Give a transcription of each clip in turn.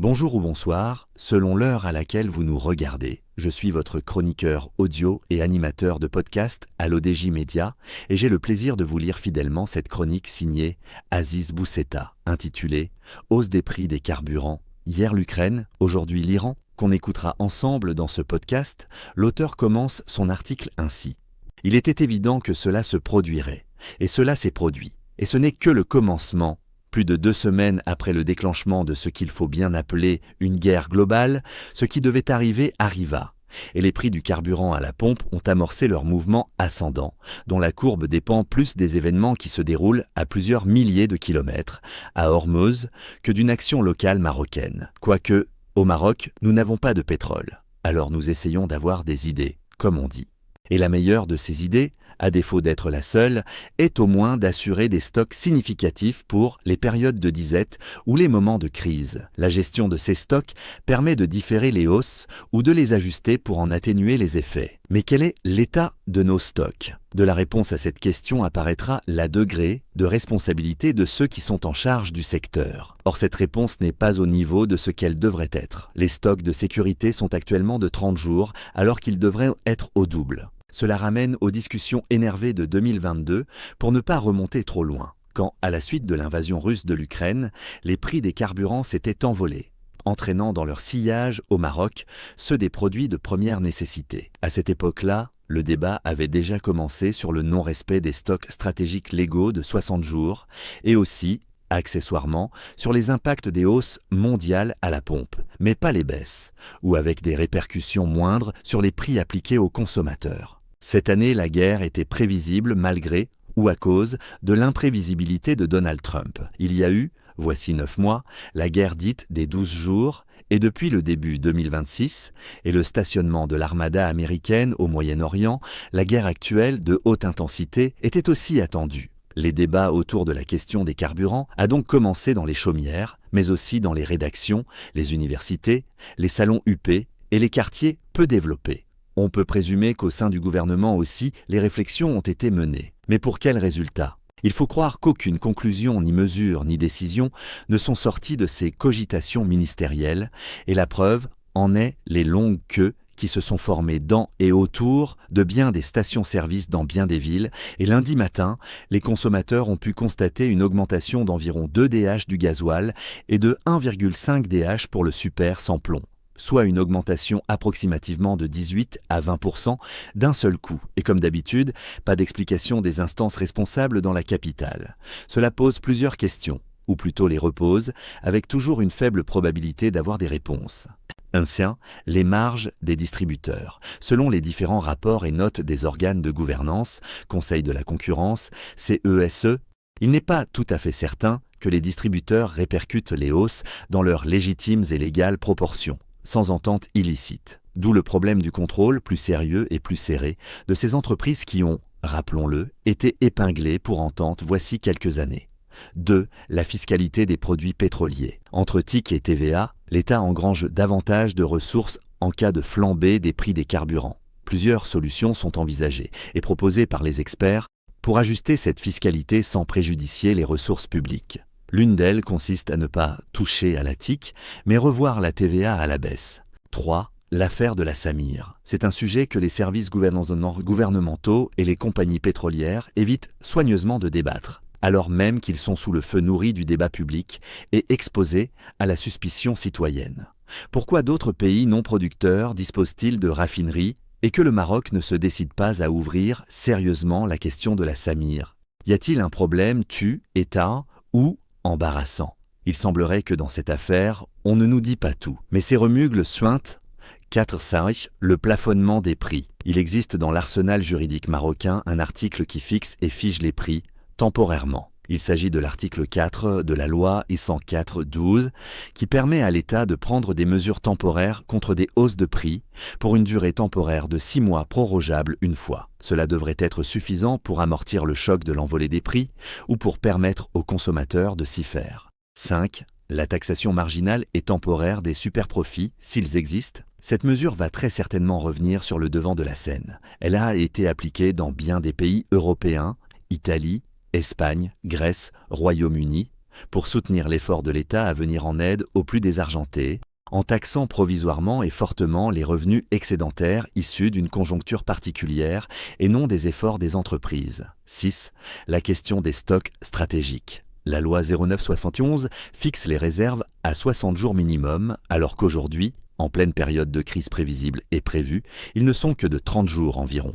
Bonjour ou bonsoir, selon l'heure à laquelle vous nous regardez. Je suis votre chroniqueur audio et animateur de podcast à l'ODJ Média et j'ai le plaisir de vous lire fidèlement cette chronique signée Aziz Bousseta, intitulée « Hausse des prix des carburants, hier l'Ukraine, aujourd'hui l'Iran », qu'on écoutera ensemble dans ce podcast. L'auteur commence son article ainsi. Il était évident que cela se produirait, et cela s'est produit. Et ce n'est que le commencement. Plus de 2 semaines après le déclenchement de ce qu'il faut bien appeler une guerre globale, ce qui devait arriver arriva. Et les prix du carburant à la pompe ont amorcé leur mouvement ascendant, dont la courbe dépend plus des événements qui se déroulent à plusieurs milliers de kilomètres, à Hormuz, que d'une action locale marocaine. Quoique, au Maroc, nous n'avons pas de pétrole. Alors nous essayons d'avoir des idées, comme on dit. Et la meilleure de ces idées, à défaut d'être la seule, est au moins d'assurer des stocks significatifs pour les périodes de disette ou les moments de crise. La gestion de ces stocks permet de différer les hausses ou de les ajuster pour en atténuer les effets. Mais quel est l'état de nos stocks ? De la réponse à cette question apparaîtra la degré de responsabilité de ceux qui sont en charge du secteur. Or, cette réponse n'est pas au niveau de ce qu'elle devrait être. Les stocks de sécurité sont actuellement de 30 jours, alors qu'ils devraient être au double. Cela ramène aux discussions énervées de 2022 pour ne pas remonter trop loin, quand, à la suite de l'invasion russe de l'Ukraine, les prix des carburants s'étaient envolés, entraînant dans leur sillage au Maroc ceux des produits de première nécessité. À cette époque-là, le débat avait déjà commencé sur le non-respect des stocks stratégiques légaux de 60 jours et aussi, accessoirement, sur les impacts des hausses mondiales à la pompe, mais pas les baisses, ou avec des répercussions moindres sur les prix appliqués aux consommateurs. Cette année, la guerre était prévisible malgré, ou à cause, de l'imprévisibilité de Donald Trump. Il y a eu, voici 9 mois, la guerre dite des 12 jours, et depuis le début 2026, et le stationnement de l'armada américaine au Moyen-Orient, la guerre actuelle de haute intensité était aussi attendue. Les débats autour de la question des carburants a donc commencé dans les chaumières, mais aussi dans les rédactions, les universités, les salons UP et les quartiers peu développés. On peut présumer qu'au sein du gouvernement aussi, les réflexions ont été menées. Mais pour quels résultats ? Il faut croire qu'aucune conclusion, ni mesure, ni décision ne sont sorties de ces cogitations ministérielles, et la preuve en est les longues queues qui se sont formées dans et autour de bien des stations-service dans bien des villes, et lundi matin, les consommateurs ont pu constater une augmentation d'environ 2 DH du gasoil et de 1,5 DH pour le super sans plomb, soit une augmentation approximativement de 18 à 20% d'un seul coup. Et comme d'habitude, pas d'explication des instances responsables dans la capitale. Cela pose plusieurs questions, ou plutôt les repose, avec toujours une faible probabilité d'avoir des réponses. Ainsi, les marges des distributeurs. Selon les différents rapports et notes des organes de gouvernance, Conseil de la concurrence, CESE, il n'est pas tout à fait certain que les distributeurs répercutent les hausses dans leurs légitimes et légales proportions, sans entente illicite. D'où le problème du contrôle plus sérieux et plus serré de ces entreprises qui ont, rappelons-le, été épinglées pour entente voici quelques années. 2. La fiscalité des produits pétroliers. Entre TIC et TVA, l'État engrange davantage de ressources en cas de flambée des prix des carburants. Plusieurs solutions sont envisagées et proposées par les experts pour ajuster cette fiscalité sans préjudicier les ressources publiques. L'une d'elles consiste à ne pas toucher à la TIC, mais revoir la TVA à la baisse. 3. L'affaire de la Samir. C'est un sujet que les services gouvernementaux et les compagnies pétrolières évitent soigneusement de débattre, alors même qu'ils sont sous le feu nourri du débat public et exposés à la suspicion citoyenne. Pourquoi d'autres pays non producteurs disposent-ils de raffineries et que le Maroc ne se décide pas à ouvrir sérieusement la question de la Samir ? Y a-t-il un problème État ou embarrassant ? Il semblerait que dans cette affaire, on ne nous dit pas tout. Mais ces remugles suintent 4-5, le plafonnement des prix. Il existe dans l'arsenal juridique marocain un article qui fixe et fige les prix temporairement. Il s'agit de l'article 4 de la loi I-104/12 qui permet à l'État de prendre des mesures temporaires contre des hausses de prix pour une durée temporaire de 6 mois prorogeable une fois. Cela devrait être suffisant pour amortir le choc de l'envolée des prix ou pour permettre aux consommateurs de s'y faire. 5. La taxation marginale et temporaire des superprofits, s'ils existent. Cette mesure va très certainement revenir sur le devant de la scène. Elle a été appliquée dans bien des pays européens, Italie, Espagne, Grèce, Royaume-Uni. pour soutenir l'effort de l'État à venir en aide aux plus désargentés, en taxant provisoirement et fortement les revenus excédentaires issus d'une conjoncture particulière et non des efforts des entreprises. 6. La question des stocks stratégiques. La loi 0971 fixe les réserves à 60 jours minimum, alors qu'aujourd'hui, en pleine période de crise prévisible et prévue, ils ne sont que de 30 jours environ.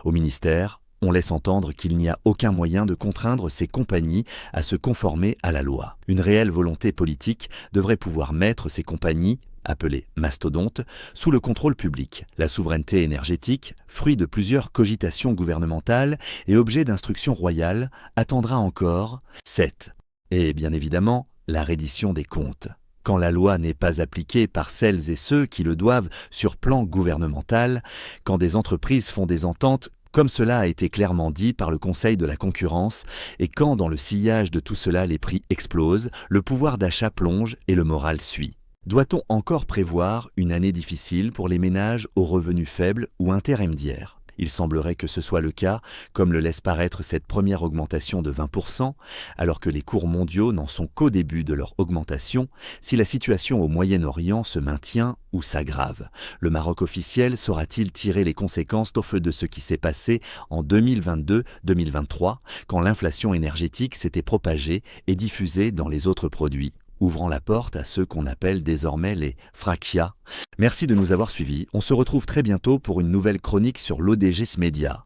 Au ministère, on laisse entendre qu'il n'y a aucun moyen de contraindre ces compagnies à se conformer à la loi. Une réelle volonté politique devrait pouvoir mettre ces compagnies, appelées mastodontes, sous le contrôle public. La souveraineté énergétique, fruit de plusieurs cogitations gouvernementales et objet d'instructions royales, attendra encore 7. Et bien évidemment, la reddition des comptes. Quand la loi n'est pas appliquée par celles et ceux qui le doivent sur plan gouvernemental, quand des entreprises font des ententes comme cela a été clairement dit par le Conseil de la concurrence, et quand dans le sillage de tout cela les prix explosent, le pouvoir d'achat plonge et le moral suit. Doit-on encore prévoir une année difficile pour les ménages aux revenus faibles ou intermédiaires ? Il semblerait que ce soit le cas, comme le laisse paraître cette première augmentation de 20%, alors que les cours mondiaux n'en sont qu'au début de leur augmentation, si la situation au Moyen-Orient se maintient ou s'aggrave. Le Maroc officiel saura-t-il tirer les conséquences au feu de ce qui s'est passé en 2022-2023, quand l'inflation énergétique s'était propagée et diffusée dans les autres produits, ouvrant la porte à ceux qu'on appelle désormais les frackia. Merci de nous avoir suivis. On se retrouve très bientôt pour une nouvelle chronique sur l'ODGS Media.